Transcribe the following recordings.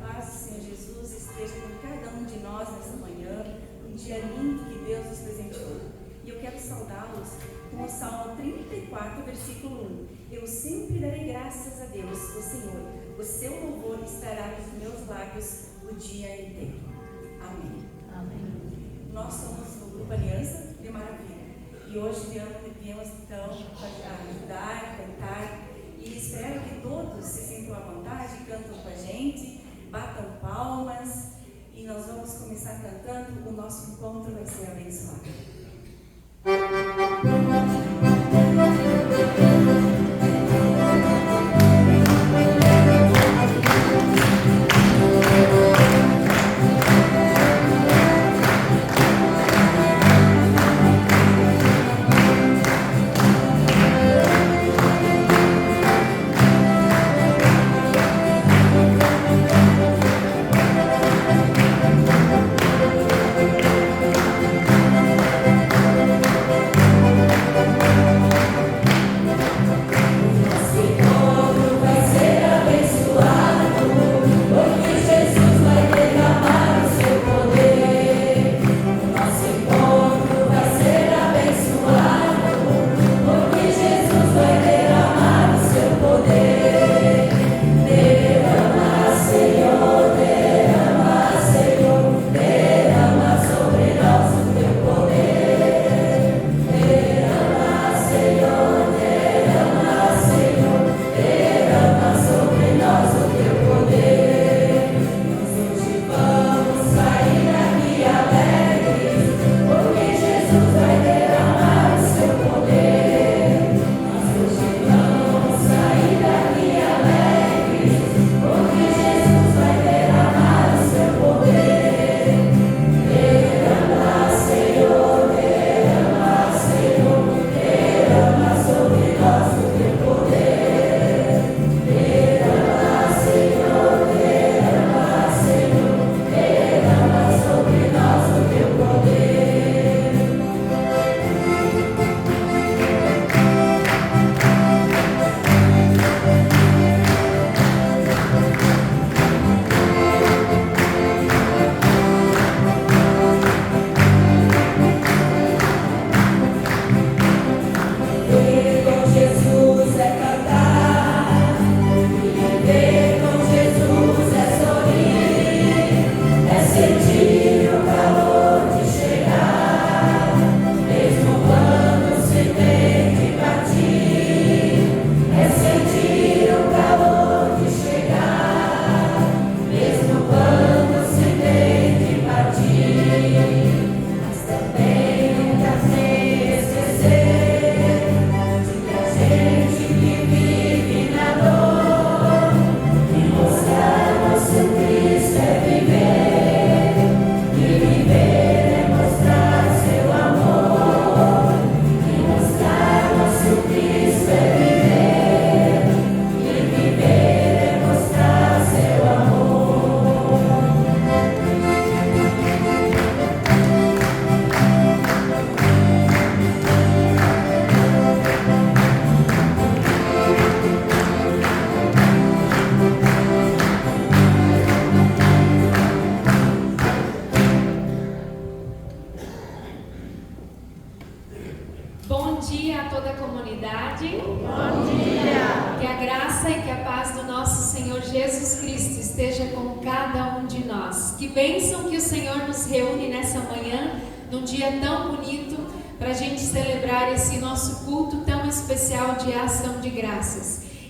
paz do Senhor Jesus esteja com cada um de nós nessa manhã, um dia lindo que Deus nos presenteou. E eu quero saudá-los com o Salmo 34, versículo 1. Eu sempre darei graças a Deus, o Senhor. O seu louvor estará nos meus lábios o dia inteiro. Amém. Amém. Nós somos o Grupo Aliança de Maravilha. E hoje viemos então a ajudar, cantar. E espero que todos se sintam à vontade, cantam com a gente, batam palmas. E nós vamos começar cantando. O nosso encontro vai ser abençoado.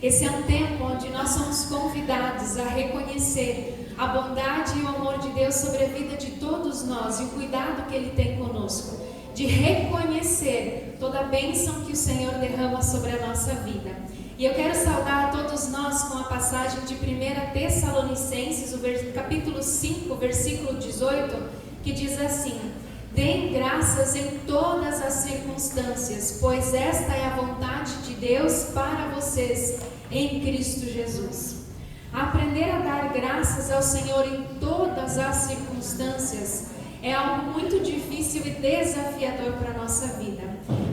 Esse é um tempo onde nós somos convidados a reconhecer a bondade e o amor de Deus sobre a vida de todos nós e o cuidado que Ele tem conosco, de reconhecer toda a bênção que o Senhor derrama sobre a nossa vida. E eu quero saudar a todos nós com a passagem de 1 Tessalonicenses, o capítulo 5, versículo 18, que diz assim: Deem graças em todas as circunstâncias, pois esta é a vontade de Deus para vocês em Cristo Jesus. Aprender a dar graças ao Senhor em todas as circunstâncias é algo muito difícil e desafiador para a nossa vida.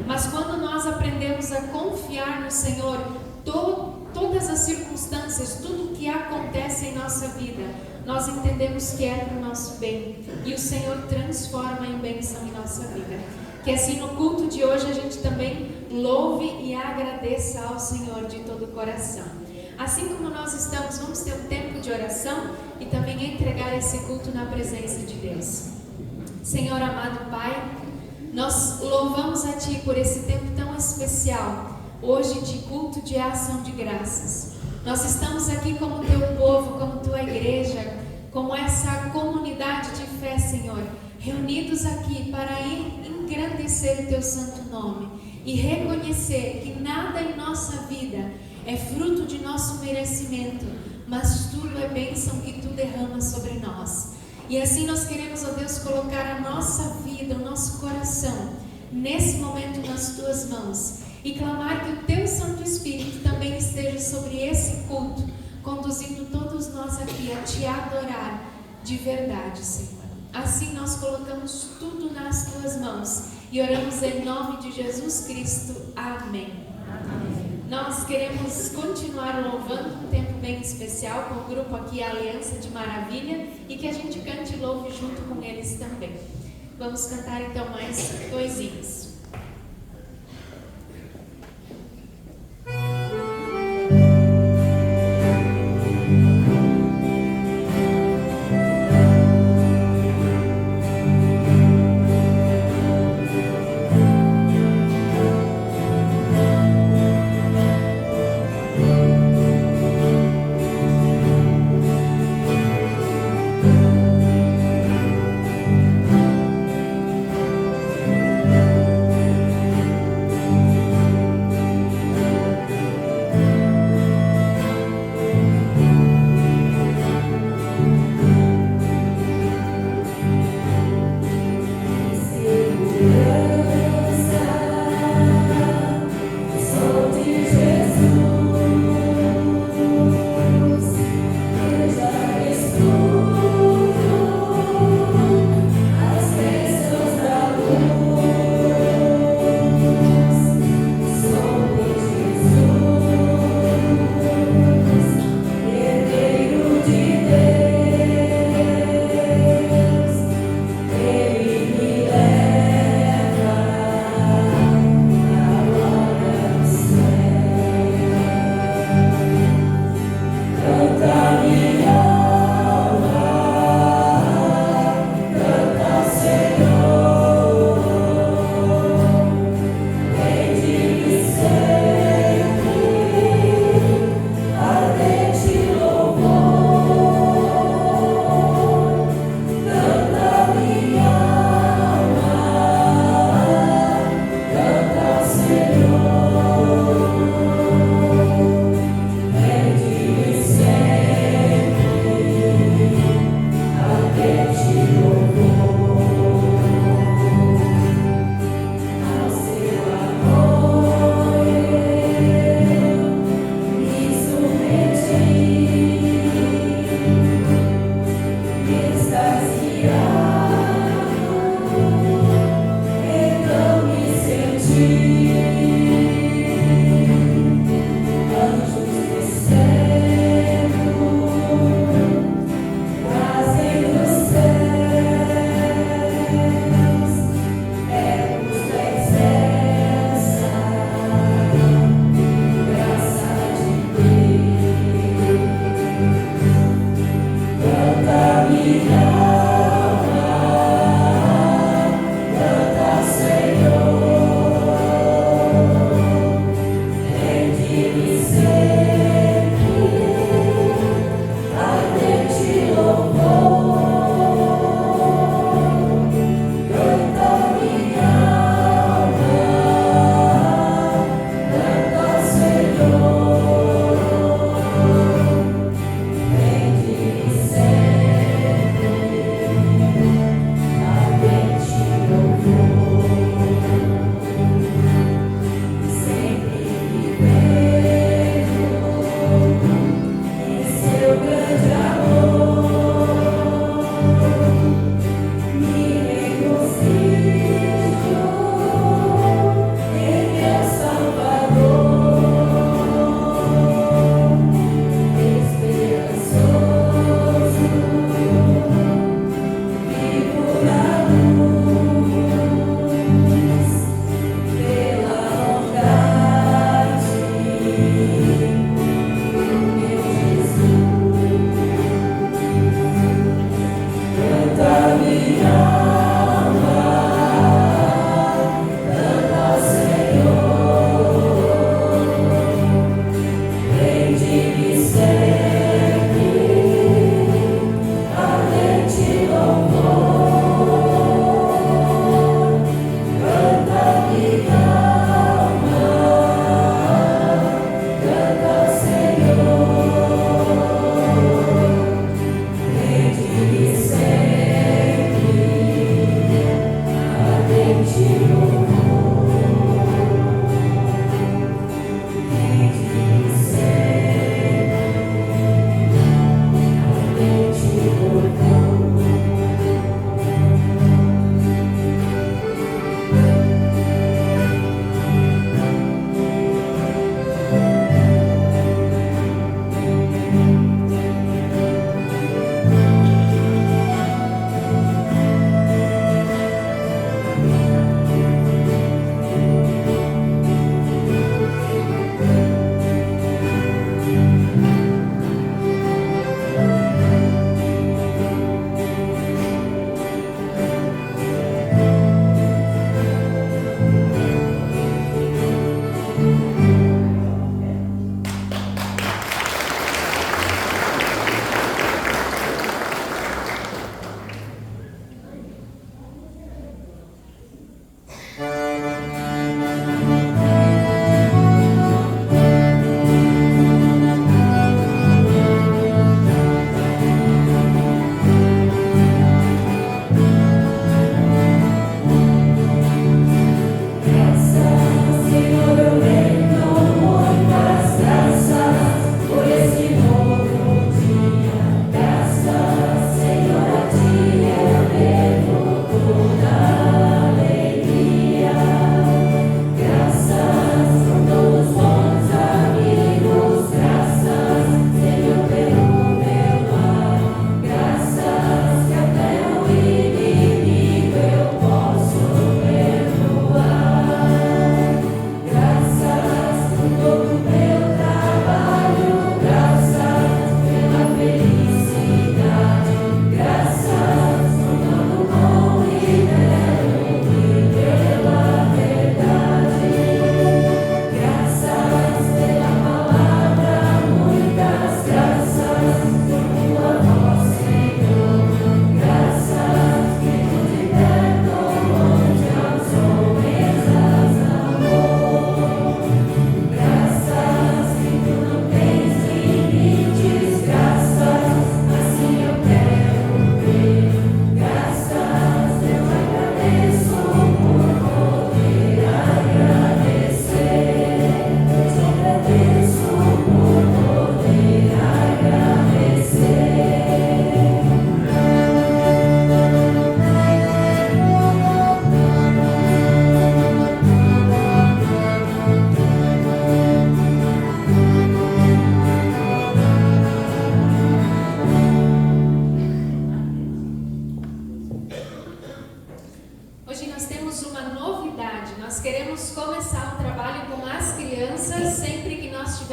Mas quando nós aprendemos a confiar no Senhor, todas as circunstâncias, tudo o que acontece em nossa vida, nós entendemos que é para o nosso bem e o Senhor transforma em bênção em nossa vida. Que assim no culto de hoje a gente também louve e agradeça ao Senhor de todo o coração. Assim como nós estamos, vamos ter um tempo de oração e também entregar esse culto na presença de Deus. Senhor amado Pai, nós louvamos a Ti por esse tempo tão especial, hoje de culto de ação de graças. Nós estamos aqui como Teu povo, como Tua igreja, como essa comunidade de fé, Senhor, reunidos aqui para engrandecer o Teu santo nome e reconhecer que nada em nossa vida é fruto de nosso merecimento, mas tudo é bênção que Tu derramas sobre nós. E assim nós queremos, ó Deus, colocar a nossa vida, o nosso coração, nesse momento nas Tuas mãos e clamar que o Teu Santo Espírito também esteja sobre esse culto, conduzindo todos nós aqui a Te adorar de verdade, Senhor. Assim nós colocamos tudo nas Tuas mãos e oramos em nome de Jesus Cristo. Amém. Amém. Nós queremos continuar louvando um tempo bem especial com o grupo aqui Aliança de Maravilha e que a gente cante e louve junto com eles também. Vamos cantar então mais 2 hinos.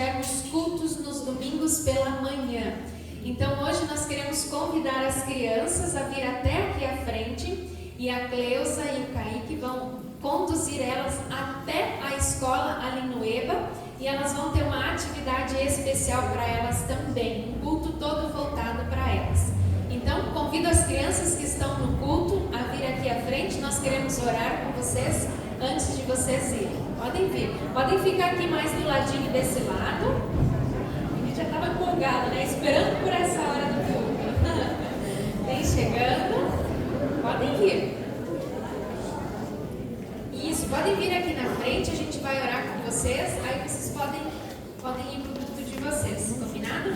tivermos cultos nos domingos pela manhã. Então hoje nós queremos convidar as crianças a vir até aqui à frente, e a Cleusa e o Kaique vão conduzir elas até a escola ali no EBA, e elas vão ter uma atividade especial para elas também, um culto todo voltado para elas. Então convido as crianças que estão no culto a vir aqui à frente. Nós queremos orar com vocês antes de vocês irem. Podem vir, podem ficar aqui mais do ladinho desse lado. A gente já estava empolgado, né? Esperando por essa hora do culto. Vem chegando, podem vir. Isso, podem vir aqui na frente, a gente vai orar com vocês, aí vocês podem ir para o culto de vocês, combinado?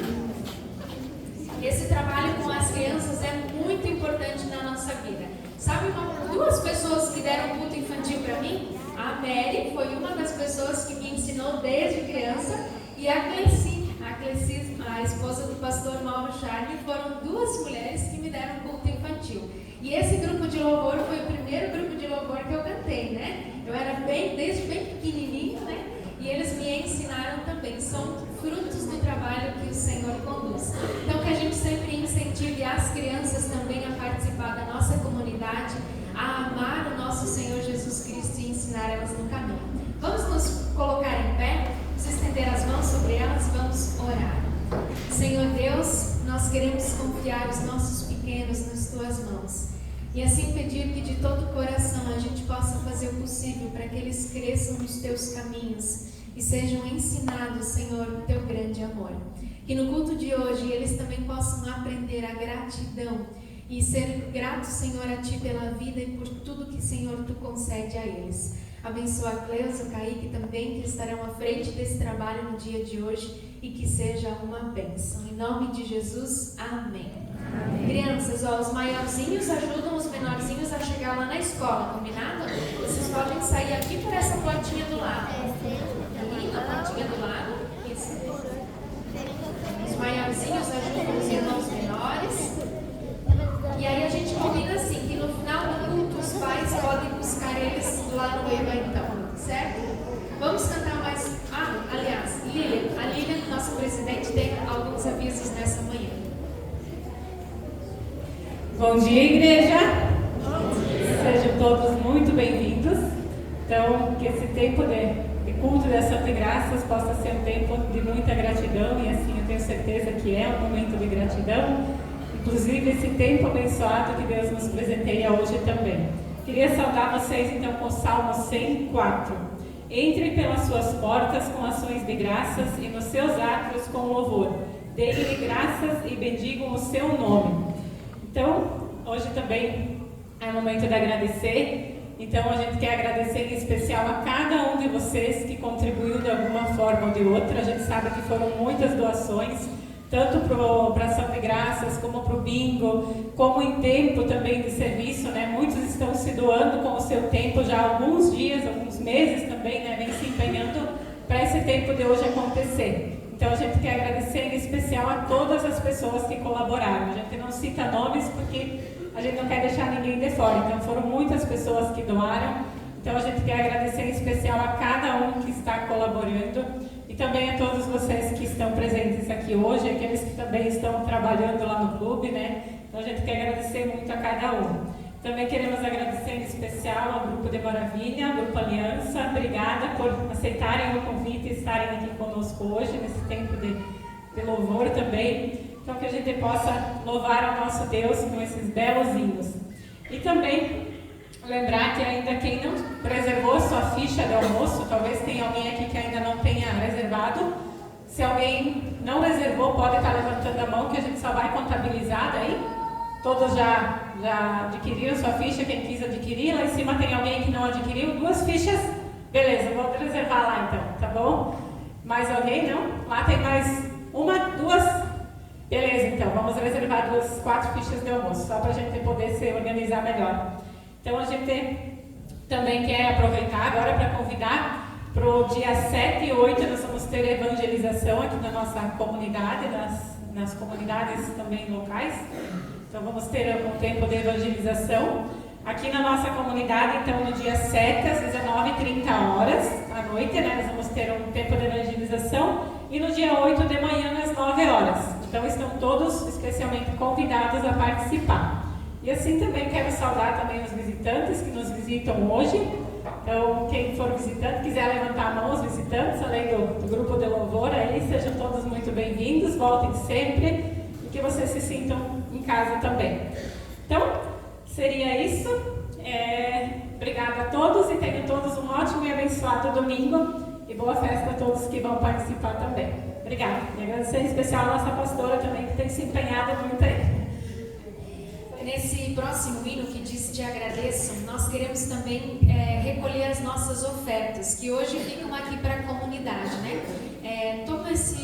Esse trabalho com as crianças é muito importante na nossa vida. Sabe, duas pessoas que deram culto infantil para mim? A Mary foi uma das pessoas que me ensinou desde criança, e a Cleci, a esposa do pastor Mauro Charme, foram duas mulheres que me deram culto infantil. E esse grupo de louvor foi o primeiro grupo de louvor que eu cantei, né? Eu era desde bem pequenininho, né? E eles me ensinaram também. São frutos do trabalho que o Senhor conduz. Então que a gente sempre incentive as crianças também a participar da nossa comunidade, a amar o nosso Senhor Jesus Cristo e ensinar elas no caminho. Vamos nos colocar em pé, vamos estender as mãos sobre elas e vamos orar. Senhor Deus, nós queremos confiar os nossos pequenos nas Tuas mãos. E assim pedir que de todo o coração a gente possa fazer o possível para que eles cresçam nos Teus caminhos e sejam ensinados, Senhor, no Teu grande amor. Que no culto de hoje eles também possam aprender a gratidão e ser gratos, Senhor, a Ti pela vida e por tudo que, Senhor, Tu concede a eles. Abençoa a Cleusa, o Kaique também, que estarão à frente desse trabalho no dia de hoje, e que seja uma bênção. Em nome de Jesus, amém. Amém. Crianças, os maiorzinhos ajudam os menorzinhos a chegar lá na escola, combinado? Vocês podem sair aqui por essa portinha do lado. Ali, na portinha do lado. Isso. Os maiorzinhos ajudam os irmãos menores. E aí a gente combina assim, que no final do culto os pais podem buscar eles lá no EBA então, certo? Vamos cantar mais... aliás, a Lilian, nossa presidente, tem alguns avisos nessa manhã. Bom dia, igreja! Sejam todos muito bem-vindos. Então, que esse tempo de culto de ação de graças possa ser um tempo de muita gratidão, e assim eu tenho certeza que é um momento de gratidão. Inclusive esse tempo abençoado que Deus nos presenteia hoje também. Queria saudar vocês então com o Salmo 104. Entre pelas suas portas com ações de graças e nos seus átrios com louvor. Dê-lhe graças e bendigam o seu nome. Então, hoje também é o momento de agradecer. Então, a gente quer agradecer em especial a cada um de vocês que contribuiu de alguma forma ou de outra. A gente sabe que foram muitas doações, tanto para ação de graças, como para o bingo, como em tempo também de serviço, né? Muitos estão se doando com o seu tempo já há alguns dias, alguns meses também, né? Vem se empenhando para esse tempo de hoje acontecer. Então a gente quer agradecer em especial a todas as pessoas que colaboraram. A gente não cita nomes porque a gente não quer deixar ninguém de fora. Então foram muitas pessoas que doaram. Então a gente quer agradecer em especial a cada um que está colaborando. E também a todos vocês que estão presentes aqui hoje, aqueles que também estão trabalhando lá no clube, né? Então a gente quer agradecer muito a cada um. Também queremos agradecer em especial ao Grupo de Maravilha, ao Grupo Aliança. Obrigada por aceitarem o convite e estarem aqui conosco hoje, nesse tempo de louvor também. Então que a gente possa louvar ao nosso Deus com esses belos hinos. E também lembrar que ainda quem não reservou sua ficha de almoço, talvez tenha alguém aqui que ainda não tenha reservado. Se alguém não reservou, pode estar levantando a mão que a gente só vai contabilizar daí. Todos já adquiriram sua ficha, quem quis adquirir. Lá em cima tem alguém que não adquiriu, 2 fichas. Beleza, vou reservar lá então, tá bom? Mais alguém? Não? Lá tem mais 1, 2. Beleza, então, vamos reservar 4 fichas de almoço, só para a gente poder se organizar melhor. Então a gente também quer aproveitar agora para convidar para o dia 7 e 8, nós vamos ter evangelização aqui na nossa comunidade, nas comunidades também locais. Então vamos ter um tempo de evangelização aqui na nossa comunidade. Então no dia 7 às 19h30 à noite, né, nós vamos ter um tempo de evangelização. e no dia 8 de manhã às 9 horas. Então estão todos especialmente convidados a participar. E assim também quero saudar também os visitantes que nos visitam hoje. Então quem for visitante, quiser levantar a mão, os visitantes, além do grupo de louvor aí, sejam todos muito bem-vindos, voltem sempre e que vocês se sintam em casa também. Então, seria isso. Obrigada a todos e tenham todos um ótimo e abençoado domingo e boa festa a todos que vão participar também. Obrigada. E agradecer em especial a nossa pastora também, que tem se empenhado muito aí. Nesse próximo hino que diz Te Agradeço, nós queremos também recolher as nossas ofertas, que hoje ficam aqui para a comunidade, né? Todas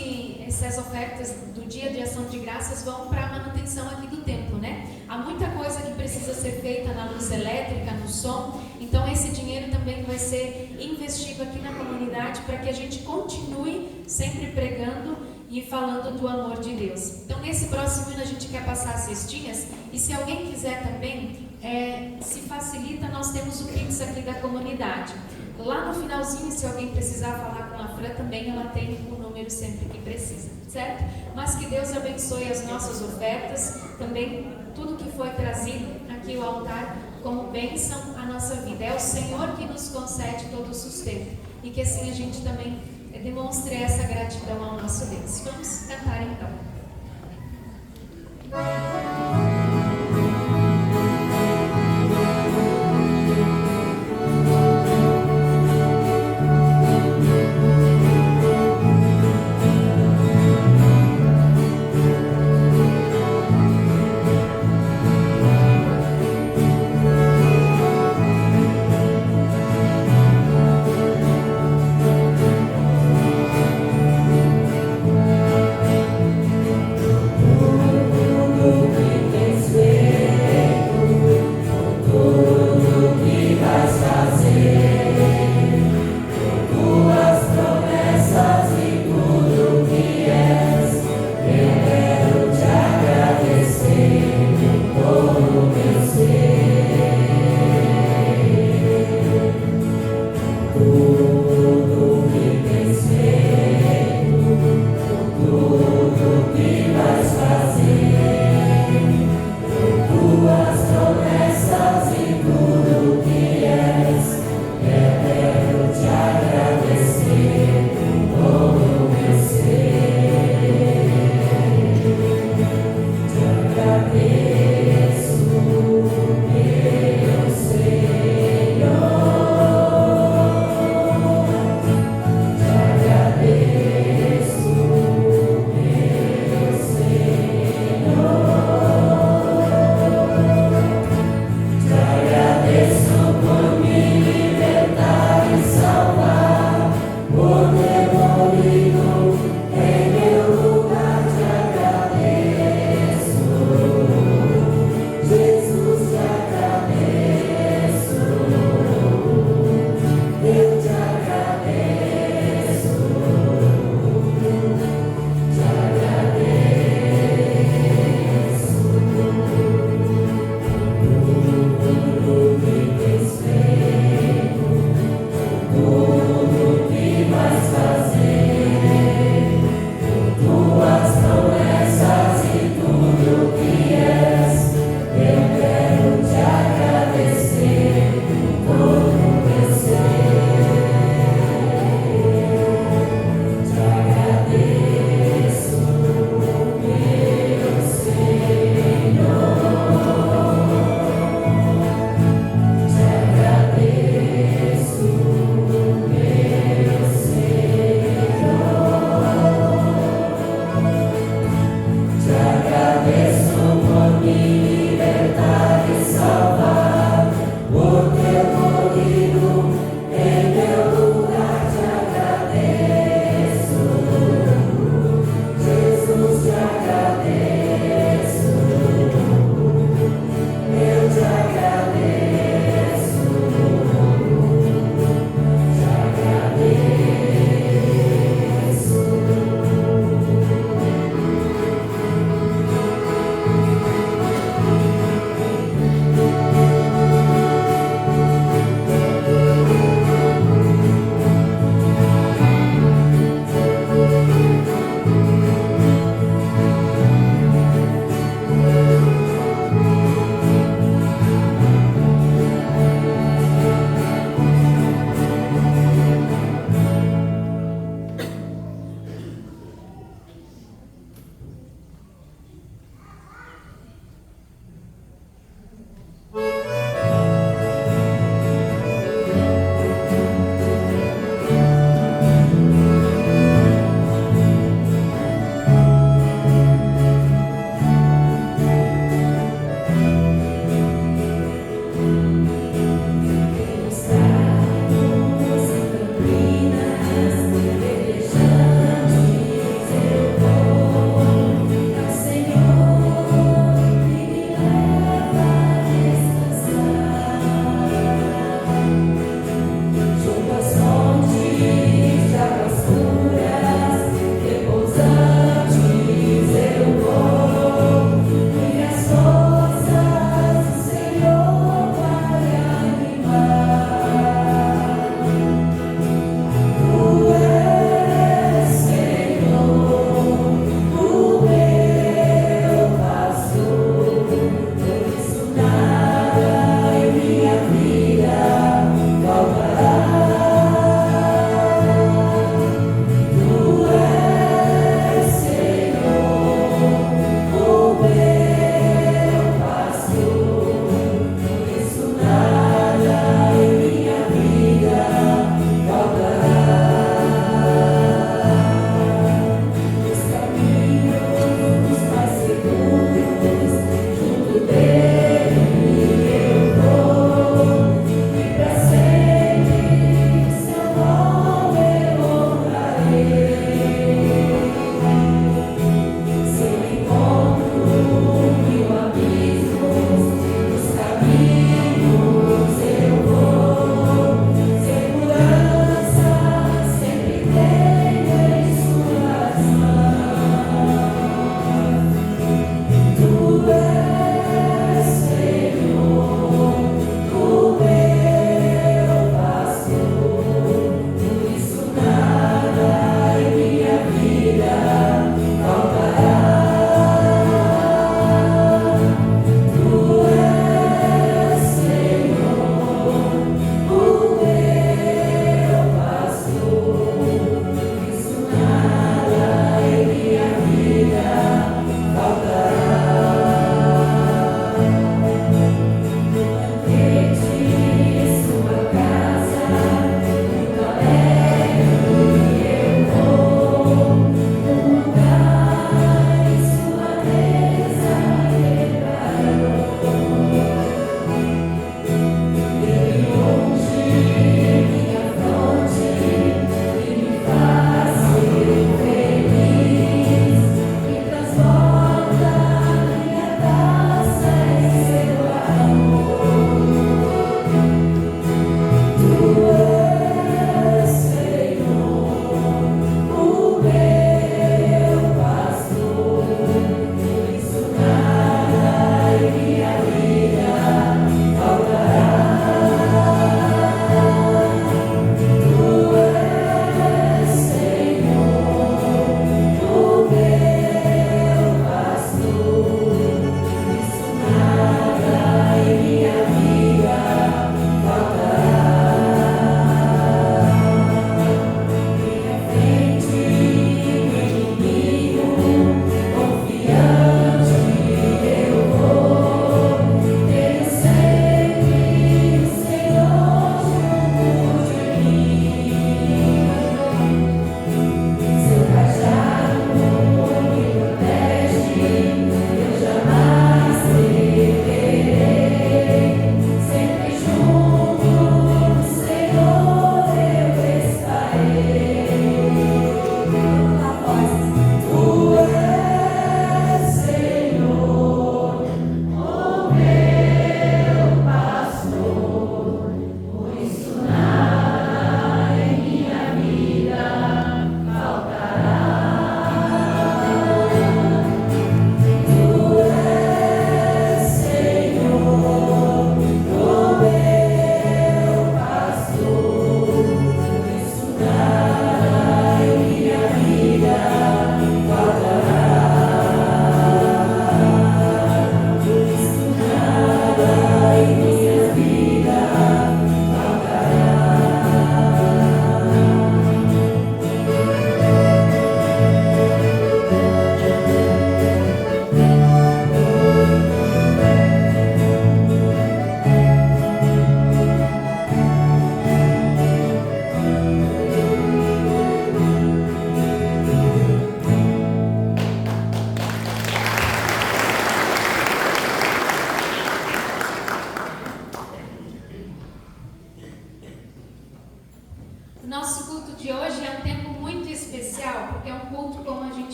essas ofertas do dia de ação de graças vão para a manutenção aqui do templo, né? Há muita coisa que precisa ser feita na luz elétrica, no som, então esse dinheiro também vai ser investido aqui na comunidade para que a gente continue sempre pregando e falando do amor de Deus. Então nesse próximo hino a gente quer passar as cestinhas e se alguém quiser também, se facilita, nós temos o Pix aqui da comunidade. Lá no finalzinho, se alguém precisar falar com a Fran também, ela tem o número sempre que precisa, certo? Mas que Deus abençoe as nossas ofertas, também tudo que foi trazido aqui ao altar como bênção à nossa vida. É o Senhor que nos concede todo o sustento e que assim a gente também demonstre essa gratidão ao nosso Deus. Vamos cantar então. Oh,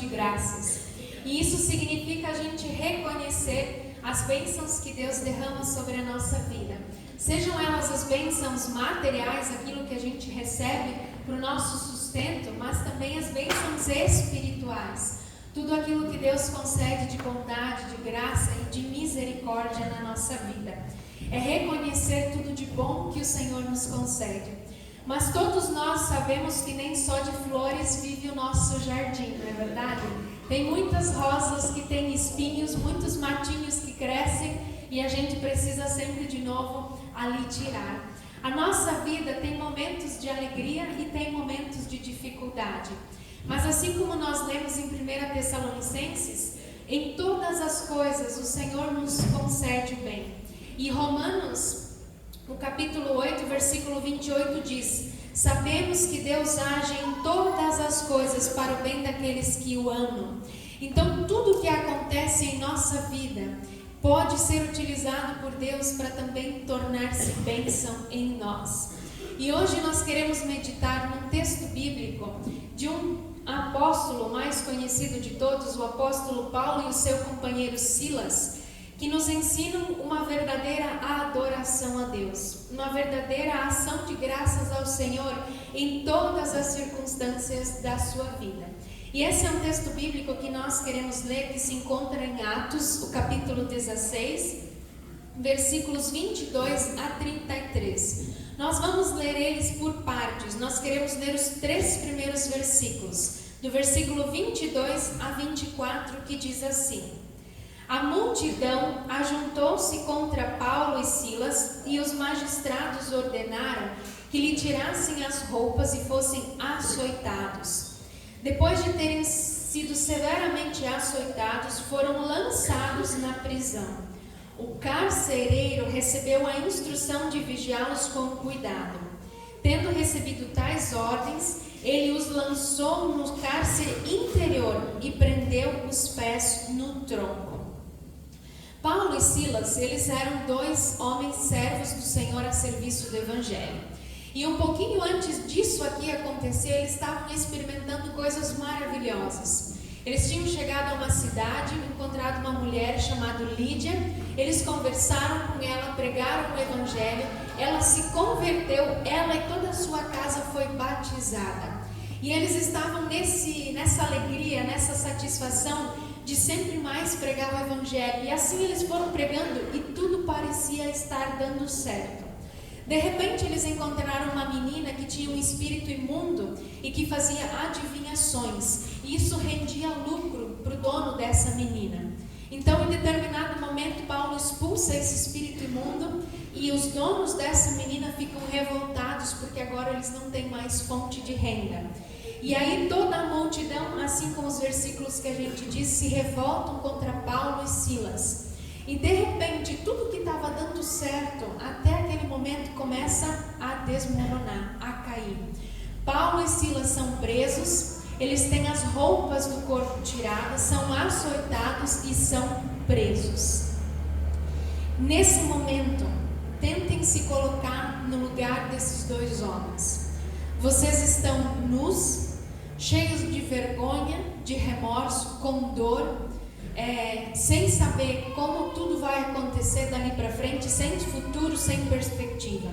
de graças. E isso significa a gente reconhecer as bênçãos que Deus derrama sobre a nossa vida. Sejam elas as bênçãos materiais, aquilo que a gente recebe para o nosso sustento, mas também as bênçãos espirituais. Tudo aquilo que Deus concede de bondade, de graça e de misericórdia na nossa vida. É reconhecer tudo de bom que o Senhor nos concede. Mas todos nós sabemos que nem só de flores vive o nosso jardim, não é verdade? Tem muitas rosas que têm espinhos, muitos matinhos que crescem e a gente precisa sempre de novo ali tirar. A nossa vida tem momentos de alegria e tem momentos de dificuldade. Mas assim como nós lemos em 1 Tessalonicenses, em todas as coisas o Senhor nos concede o bem. E Romanos, no capítulo 8, versículo 28 diz: sabemos que Deus age em todas as coisas para o bem daqueles que o amam. Então tudo que acontece em nossa vida pode ser utilizado por Deus para também tornar-se bênção em nós. E hoje nós queremos meditar num texto bíblico de um apóstolo mais conhecido de todos, o apóstolo Paulo e o seu companheiro Silas, que nos ensinam uma verdadeira adoração a Deus, uma verdadeira ação de graças ao Senhor em todas as circunstâncias da sua vida. E esse é um texto bíblico que nós queremos ler, que se encontra em Atos, o capítulo 16, versículos 22 a 33. Nós vamos ler eles por partes. Nós queremos ler os 3 primeiros versículos, do versículo 22 a 24, que diz assim: a multidão ajuntou-se contra Paulo e Silas, e os magistrados ordenaram que lhe tirassem as roupas e fossem açoitados. Depois de terem sido severamente açoitados, foram lançados na prisão. O carcereiro recebeu a instrução de vigiá-los com cuidado. Tendo recebido tais ordens, ele os lançou no cárcere interior e prendeu os pés no tronco. Paulo e Silas, eles eram 2 homens servos do Senhor a serviço do Evangelho. E um pouquinho antes disso aqui acontecer, eles estavam experimentando coisas maravilhosas. Eles tinham chegado a uma cidade, encontrado uma mulher chamada Lídia. Eles conversaram com ela, pregaram o Evangelho. Ela se converteu, ela e toda a sua casa foi batizada. E eles estavam nessa alegria, nessa satisfação de sempre mais pregar o Evangelho. E assim eles foram pregando e tudo parecia estar dando certo. De repente eles encontraram uma menina que tinha um espírito imundo e que fazia adivinhações. E isso rendia lucro para o dono dessa menina. Então, em determinado momento, Paulo expulsa esse espírito imundo e os donos dessa menina ficam revoltados porque agora eles não têm mais fonte de renda. E aí toda a multidão, assim como os versículos que a gente diz, se revoltam contra Paulo e Silas. E de repente, tudo que estava dando certo até aquele momento começa a desmoronar, a cair. Paulo e Silas são presos, eles têm as roupas do corpo tiradas, são açoitados e são presos. Nesse momento, tentem se colocar no lugar desses 2 homens. Vocês estão nus, cheios de vergonha, de remorso, com dor, sem saber como tudo vai acontecer dali para frente, sem futuro, sem perspectiva.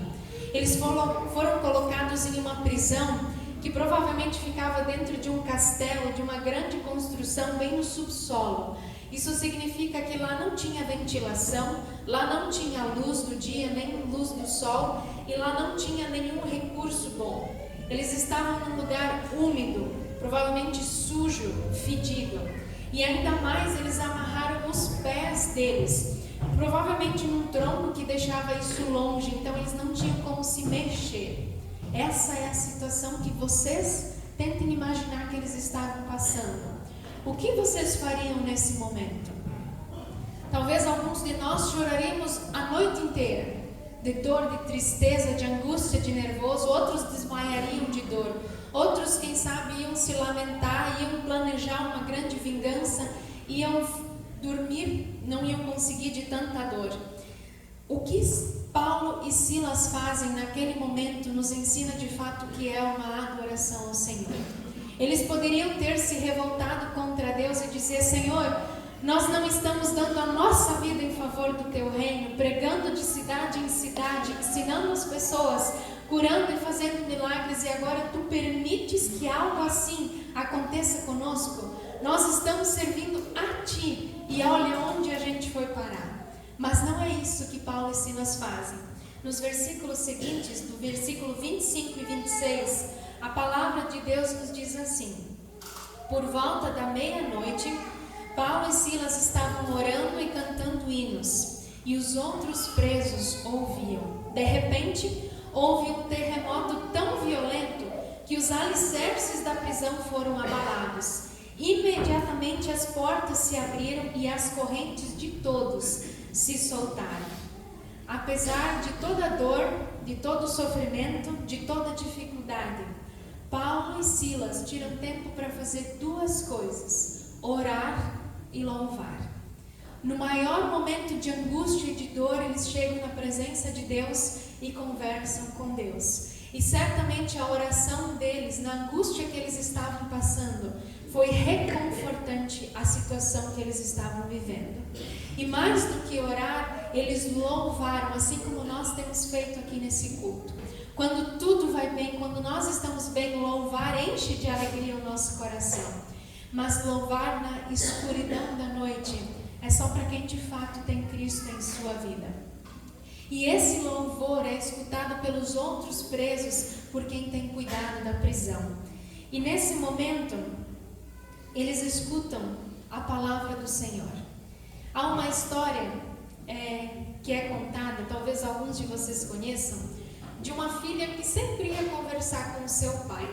Eles foram colocados em uma prisão que provavelmente ficava dentro de um castelo, de uma grande construção bem no subsolo. Isso significa que lá não tinha ventilação, lá não tinha luz do dia, nem luz do sol, e lá não tinha nenhum recurso bom. Eles estavam num lugar úmido, provavelmente sujo, fedido. E ainda mais eles amarraram os pés deles, provavelmente num tronco que deixava isso longe, então eles não tinham como se mexer. Essa é a situação que vocês tentem imaginar que eles estavam passando. O que vocês fariam nesse momento? Talvez alguns de nós choraríamos a noite inteira, de dor, de tristeza, de angústia, de nervoso. Outros desmaiariam de dor. Outros, quem sabe, iam se lamentar, iam planejar uma grande vingança, iam dormir, não iam conseguir de tanta dor. O que Paulo e Silas fazem naquele momento nos ensina de fato que é uma adoração ao Senhor. Eles poderiam ter se revoltado contra Deus e dizer: Senhor, nós não estamos dando a nossa vida em favor do teu reino, pregando de cidade em cidade, ensinando as pessoas, curando e fazendo milagres, e agora tu permites que algo assim aconteça conosco? Nós estamos servindo a ti e olha onde a gente foi parar. Mas não é isso que Paulo e Silas fazem. Nos versículos seguintes, do versículo 25 e 26, a palavra de Deus nos diz assim: por volta da meia-noite, Paulo e Silas estavam orando e cantando hinos, e os outros presos ouviam. De repente, houve um terremoto tão violento que os alicerces da prisão foram abalados. Imediatamente as portas se abriram e as correntes de todos se soltaram. Apesar de toda a dor, de todo o sofrimento, de toda a dificuldade, Paulo e Silas tiram tempo para fazer duas coisas: orar e louvar. No maior momento de angústia e de dor, eles chegam na presença de Deus e conversam com Deus. E certamente a oração deles, na angústia que eles estavam passando, foi reconfortante à situação que eles estavam vivendo. E mais do que orar, eles louvaram, assim como nós temos feito aqui nesse culto. Quando tudo vai bem, quando nós estamos bem, louvar enche de alegria o nosso coração. Mas louvar na escuridão da noite é só para quem de fato tem Cristo em sua vida. E esse louvor é escutado pelos outros presos por quem tem cuidado da prisão. E nesse momento, eles escutam a palavra do Senhor. Há uma história que é contada, talvez alguns de vocês conheçam, de uma filha que sempre ia conversar com o seu pai.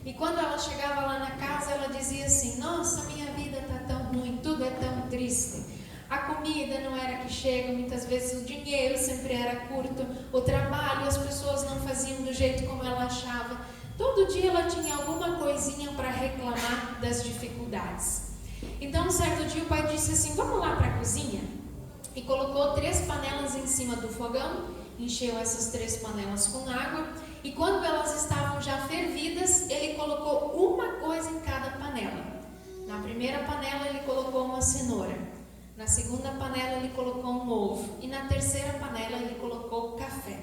E quando ela chegava lá na casa, ela dizia assim: nossa, minha vida está tão ruim, tudo é tão triste. A comida não era que chega, muitas vezes o dinheiro sempre era curto, o trabalho, as pessoas não faziam do jeito como ela achava. Todo dia ela tinha alguma coisinha para reclamar das dificuldades. Então, um certo dia o pai disse assim: vamos lá para a cozinha? E colocou 3 panelas em cima do fogão, encheu essas 3 panelas com água, e quando elas estavam já fervidas, ele colocou uma coisa em cada panela. Na primeira panela ele colocou uma cenoura, na segunda panela ele colocou um ovo, e na terceira panela ele colocou café.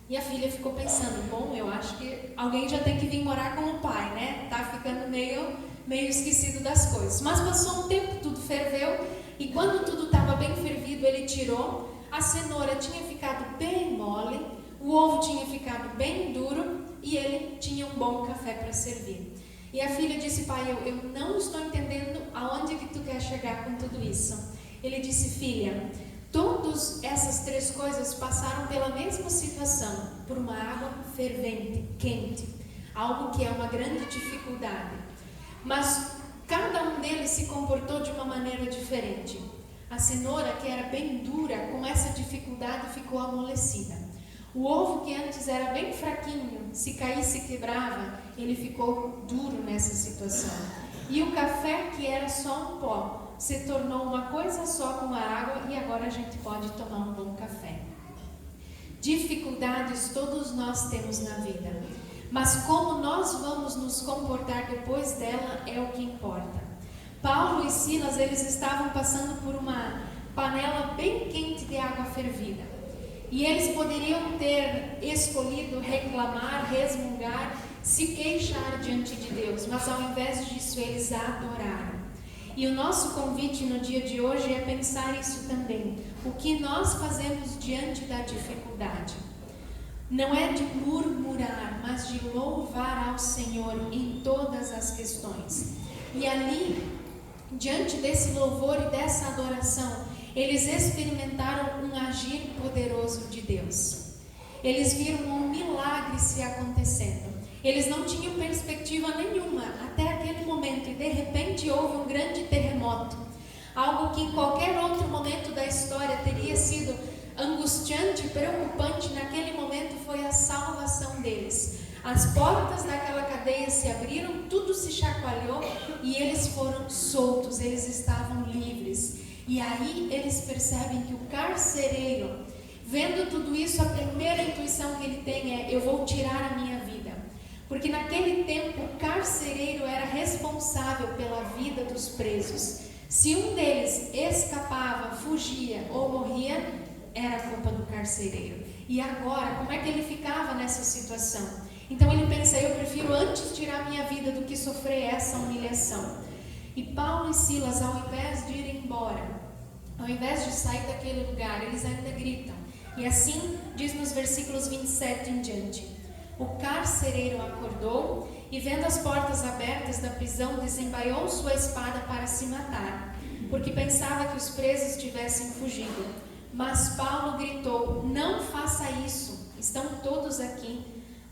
E a filha ficou pensando: bom, eu acho que alguém já tem que vir morar com o pai, né? Tá ficando meio esquecido das coisas. Mas passou um tempo, tudo ferveu, e quando tudo estava bem fervido, ele tirou. A cenoura tinha ficado bem mole, o ovo tinha ficado bem duro, e ele tinha um bom café para servir. E a filha disse: pai, eu não estou entendendo aonde que tu quer chegar com tudo isso. Ele disse: filha, todas essas 3 coisas passaram pela mesma situação, por uma água fervente, quente, algo que é uma grande dificuldade. Mas cada um deles se comportou de uma maneira diferente. A cenoura, que era bem dura, com essa dificuldade ficou amolecida. O ovo, que antes era bem fraquinho, se caísse quebrava, ele ficou duro nessa situação. E o café, que era só um pó, se tornou uma coisa só com a água, e agora a gente pode tomar um bom café. Dificuldades todos nós temos na vida, mas como nós vamos nos comportar depois dela é o que importa. Paulo e Silas, eles estavam passando por uma panela bem quente de água fervida, e eles poderiam ter escolhido reclamar, resmungar, se queixar diante de Deus, mas ao invés disso eles adoraram. E o nosso convite no dia de hoje é pensar isso também. O que nós fazemos diante da dificuldade? Não é de murmurar, mas de louvar ao Senhor em todas as questões. E ali, diante desse louvor e dessa adoração, eles experimentaram um agir poderoso de Deus. Eles viram um milagre se acontecendo. Eles não tinham perspectiva nenhuma até aquele momento, e de repente houve um grande terremoto. Algo que em qualquer outro momento da história teria sido angustiante, preocupante, naquele momento foi a salvação deles. As portas daquela cadeia se abriram, tudo se chacoalhou e eles foram soltos, eles estavam livres. E aí eles percebem que o carcereiro, vendo tudo isso, a primeira intuição que ele tem é: eu vou tirar a minha vida. porque naquele tempo o carcereiro era responsável pela vida dos presos. Se um deles escapava, fugia ou morria, era culpa do carcereiro. E agora, como é que ele ficava nessa situação? Então ele pensa, eu prefiro antes tirar minha vida do que sofrer essa humilhação. E Paulo e Silas, ao invés de ir embora, ao invés de sair daquele lugar, eles ainda gritam. E assim diz nos versículos 27 em diante: o carcereiro acordou e, vendo as portas abertas da prisão, desembaiou sua espada para se matar, porque pensava que os presos tivessem fugido. Mas Paulo gritou: não faça isso, estão todos aqui.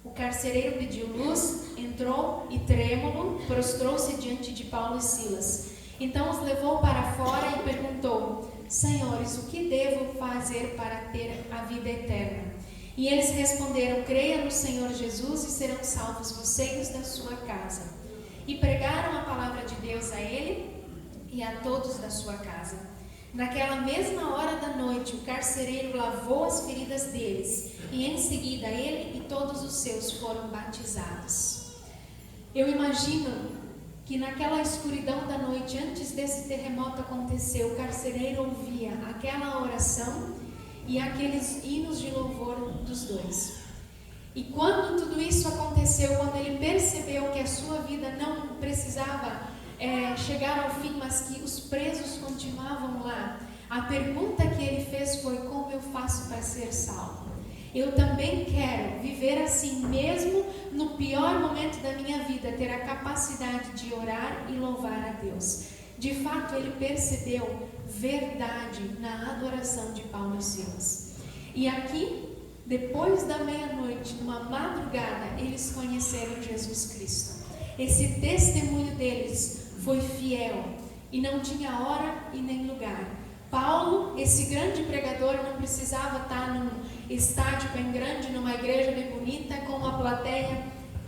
O carcereiro pediu luz, entrou e, trêmulo, prostrou-se diante de Paulo e Silas. Então os levou para fora e perguntou: Senhores, o que devo fazer para ter a vida eterna? E eles responderam: creia no Senhor Jesus e serão salvos você e os da sua casa. E pregaram a palavra de Deus a ele e a todos da sua casa. Naquela mesma hora da noite, o carcereiro lavou as feridas deles, e em seguida ele e todos os seus foram batizados. Eu imagino que naquela escuridão da noite, antes desse terremoto acontecer, o carcereiro ouvia aquela oração e aqueles hinos de louvor dos dois. E quando tudo isso aconteceu, quando ele percebeu que a sua vida não precisava chegar ao fim, mas que os presos continuavam lá, a pergunta que ele fez foi: como eu faço para ser salvo? Eu também quero viver assim, mesmo no pior momento da minha vida, ter a capacidade de orar e louvar a Deus. De fato, ele percebeu verdade na adoração de Paulo e Silas. E aqui, depois da meia-noite, numa madrugada, eles conheceram Jesus Cristo. Esse testemunho deles foi fiel e não tinha hora e nem lugar. Paulo, esse grande pregador, não precisava estar num estádio bem grande, numa igreja bem bonita, com uma plateia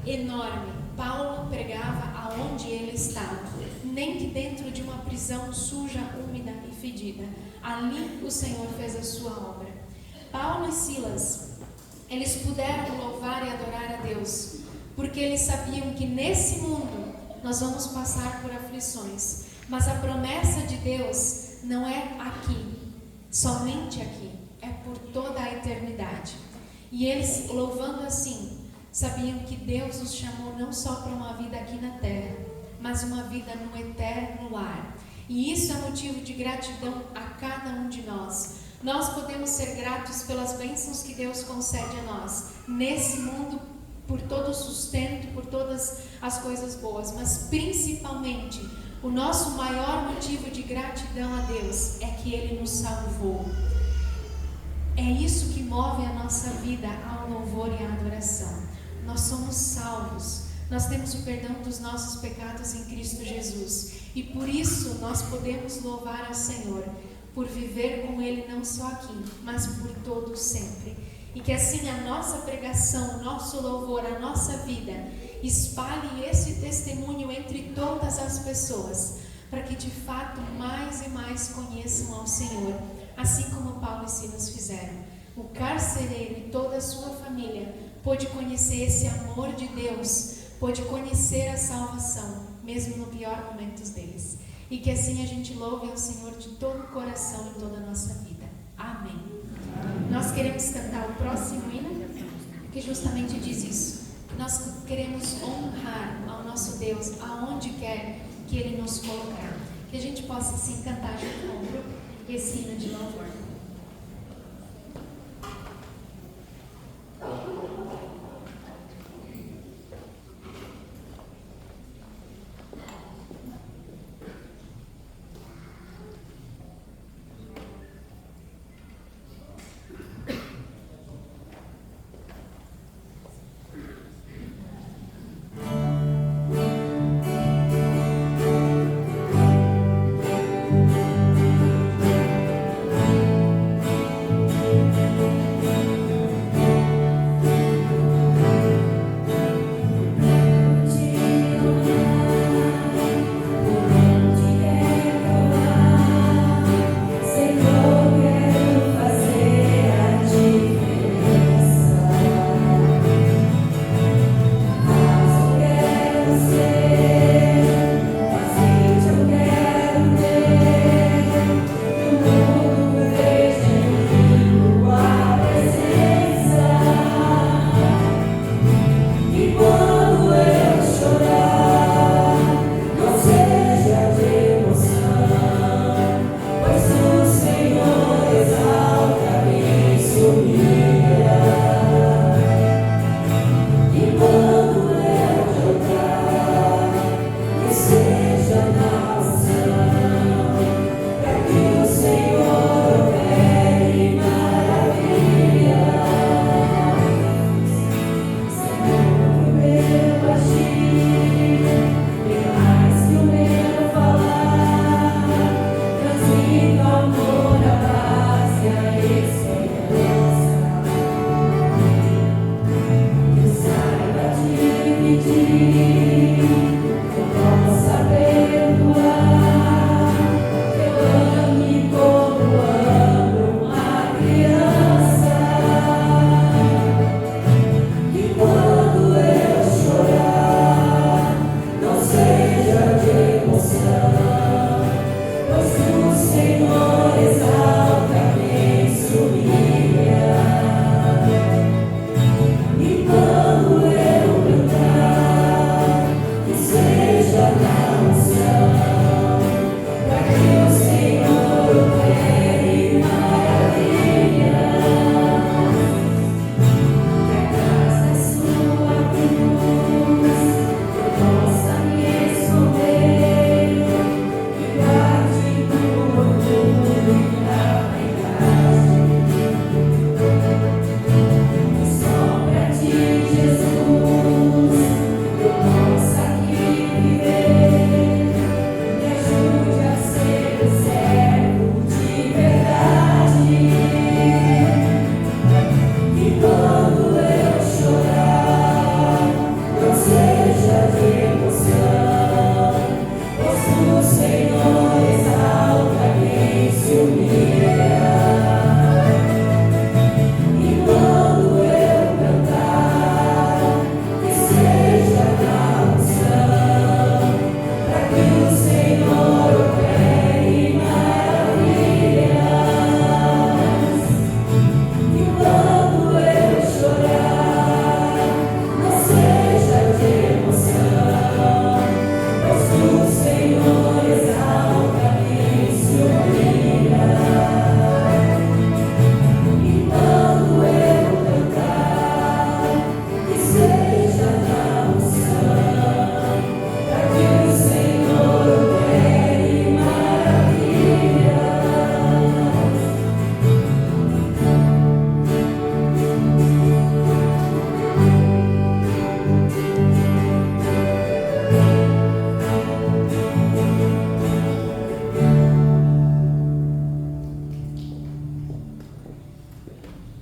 enorme. Paulo pregava aonde ele estava, nem que dentro de uma prisão suja, úmida e fedida. Ali o Senhor fez a sua obra. Paulo e Silas, eles puderam louvar e adorar a Deus, porque eles sabiam que nesse mundo nós vamos passar por aflições, mas a promessa de Deus não é aqui, somente aqui, é por toda a eternidade. E eles, louvando assim, sabiam que Deus os chamou não só para uma vida aqui na terra, mas uma vida no eterno lar. E isso é motivo de gratidão a cada um de nós. Nós podemos ser gratos pelas bênçãos que Deus concede a nós nesse mundo, por todo o sustento, por todas as coisas boas, mas principalmente o nosso maior motivo de gratidão a Deus é que Ele nos salvou. É isso que move a nossa vida ao louvor e à adoração. Nós somos salvos, nós temos o perdão dos nossos pecados em Cristo Jesus, e por isso nós podemos louvar ao Senhor, por viver com Ele não só aqui, mas por todo sempre. E que assim a nossa pregação, o nosso louvor, a nossa vida espalhe esse testemunho entre todas as pessoas, para que de fato mais e mais conheçam ao Senhor, assim como Paulo e Silas fizeram. O carcereiro e toda a sua família pôde conhecer esse amor de Deus, pôde conhecer a salvação, mesmo no pior momento deles. E que assim a gente louve ao Senhor de todo o coração e toda a nossa vida. Amém. Nós queremos cantar o próximo hino, que justamente diz isso. Nós queremos honrar ao nosso Deus aonde quer que Ele nos colocar. Que a gente possa assim cantar junto com o grupo esse hino de louvor.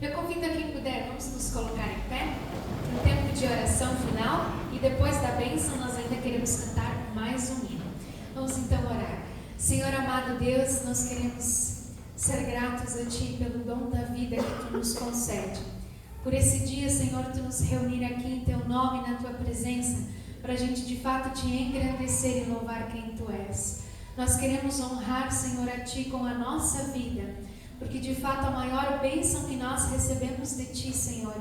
Eu convido a quem puder, vamos nos colocar em pé, no tempo de oração final, e depois da bênção nós ainda queremos cantar mais um hino. Vamos então orar. Senhor amado Deus, nós queremos ser gratos a Ti pelo dom da vida que Tu nos concede. Por esse dia, Senhor, Tu nos reunir aqui em Teu nome, na Tua presença, para a gente de fato Te engrandecer e louvar quem Tu és. Nós queremos honrar, Senhor, a Ti com a nossa vida, porque de fato a maior bênção que nós recebemos de Ti, Senhor,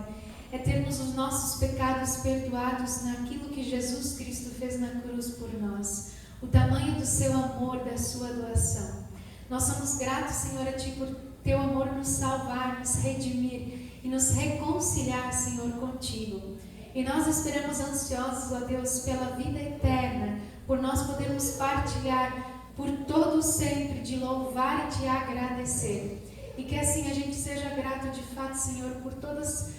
é termos os nossos pecados perdoados naquilo que Jesus Cristo fez na cruz por nós, o tamanho do Seu amor, da Sua doação. Nós somos gratos, Senhor, a Ti por Teu amor nos salvar, nos redimir e nos reconciliar, Senhor, contigo. E nós esperamos ansiosos, ó Deus, pela vida eterna, por nós podermos partilhar por todo sempre, de louvar e Te agradecer. E que assim a gente seja grato de fato, Senhor, por todas as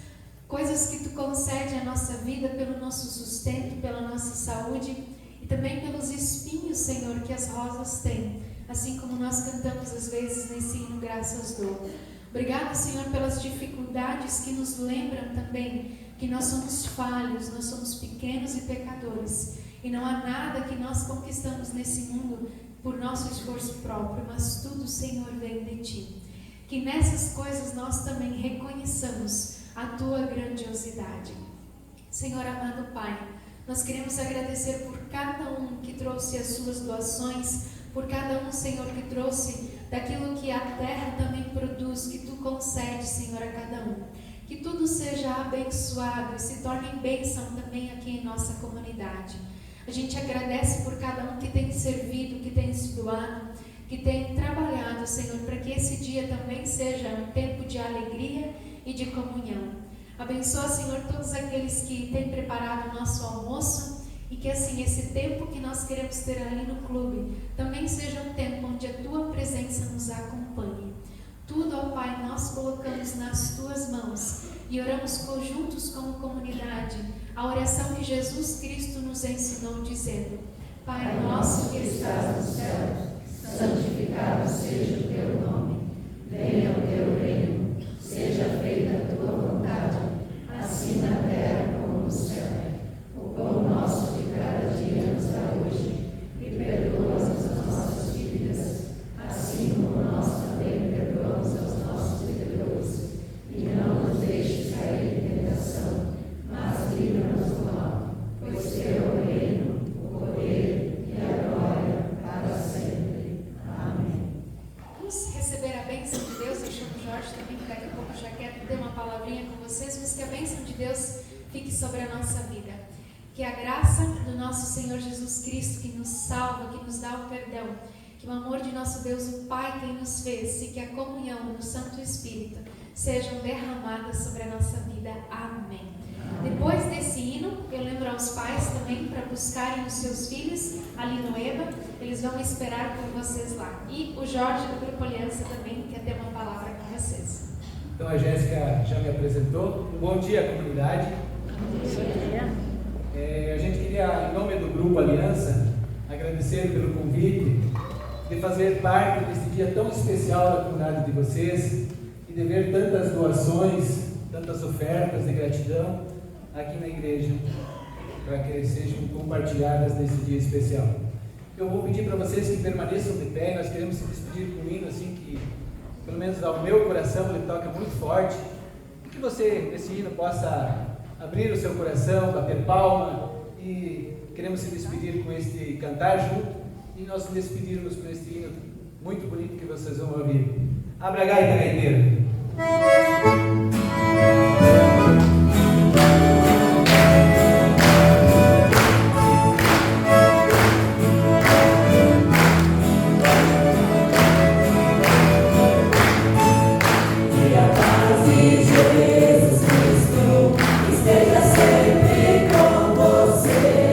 coisas que Tu concede à nossa vida, pelo nosso sustento, pela nossa saúde e também pelos espinhos, Senhor, que as rosas têm, assim como nós cantamos às vezes nesse hino Graças Dou. Obrigada, Senhor, pelas dificuldades que nos lembram também que nós somos falhos, nós somos pequenos e pecadores, e não há nada que nós conquistamos nesse mundo por nosso esforço próprio, mas tudo, Senhor, vem de Ti. Que nessas coisas nós também reconheçamos a Tua grandiosidade. Senhor amado Pai, nós queremos agradecer por cada um que trouxe as suas doações, por cada um, Senhor, que trouxe daquilo que a terra também produz, que Tu concedes, Senhor, a cada um. Que tudo seja abençoado e se torne bênção também aqui em nossa comunidade. A gente agradece por cada um que tem servido, que tem se doado, que tem trabalhado, Senhor, para que esse dia também seja um tempo de alegria e de comunhão. Abençoa, Senhor, todos aqueles que têm preparado o nosso almoço e que assim esse tempo que nós queremos ter ali no clube também seja um tempo onde a Tua presença nos acompanhe. Tudo, ó Pai, nós colocamos nas Tuas mãos e oramos juntos como comunidade a oração que Jesus Cristo nos ensinou, dizendo: Pai nosso que estás nos céus, santificado seja o Teu nome, venha o Teu reino, seja feita a Tua vontade, assim na terra como no céu. O pão nosso de cada dia nos dá hoje, e perdoa-nos as nossas dívidas, assim como nós também perdoamos aos nossos devedores, e não nos deixes cair em tentação, mas livra-nos do mal, pois Teu é o reino, o poder e a glória para sempre. Amém. Vamos receber a bênção de Deus. Eu chamo o Jorge também, que daqui a pouco já quer ter uma palavrinha com vocês, mas que a bênção de Deus fique sobre a nossa vida. Que a graça do nosso Senhor Jesus Cristo, que nos salva, que nos dá o perdão, que o amor de nosso Deus, o Pai, quem nos fez, e que a comunhão do Santo Espírito sejam derramadas sobre a nossa vida. Amém. Depois desse hino, eu lembro aos pais também para buscarem os seus filhos ali no EBA. Eles vão esperar por vocês lá. E o Jorge do Grupo Aliança também quer ter uma palavra com vocês. Então a Jéssica já me apresentou. Bom dia, comunidade. Bom dia. A gente queria, em nome do Grupo Aliança, agradecer pelo convite de fazer parte desse dia tão especial da comunidade de vocês e de ver tantas doações, tantas ofertas de gratidão aqui na igreja, para que sejam compartilhadas nesse dia especial. Eu vou pedir para vocês que permaneçam de pé. Nós queremos se despedir com um hino assim que, pelo menos ao meu coração, ele toca muito forte, e que você, nesse hino, possa abrir o seu coração, bater palma, e queremos se despedir com este cantar junto, e nós nos despedirmos com este hino muito bonito que vocês vão ouvir. Abra a gaita, gaiteiro. Seja sempre com você.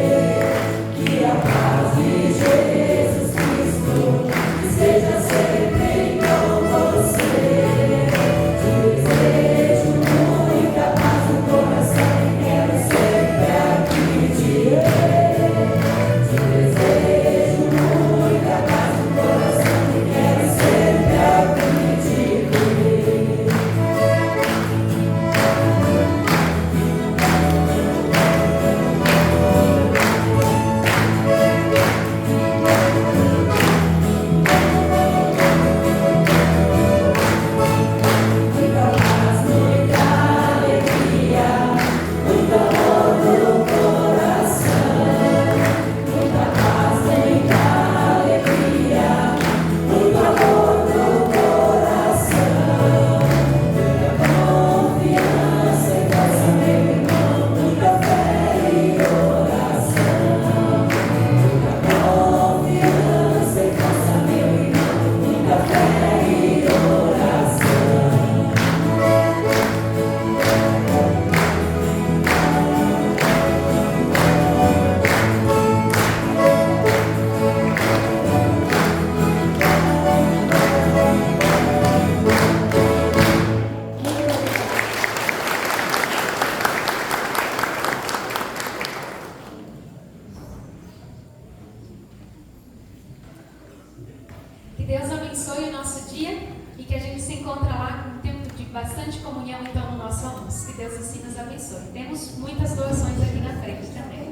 Que Deus abençoe o nosso dia e que a gente se encontre lá com um tempo de bastante comunhão então no nosso almoço. Que Deus assim nos abençoe. Temos muitas doações aqui na frente também.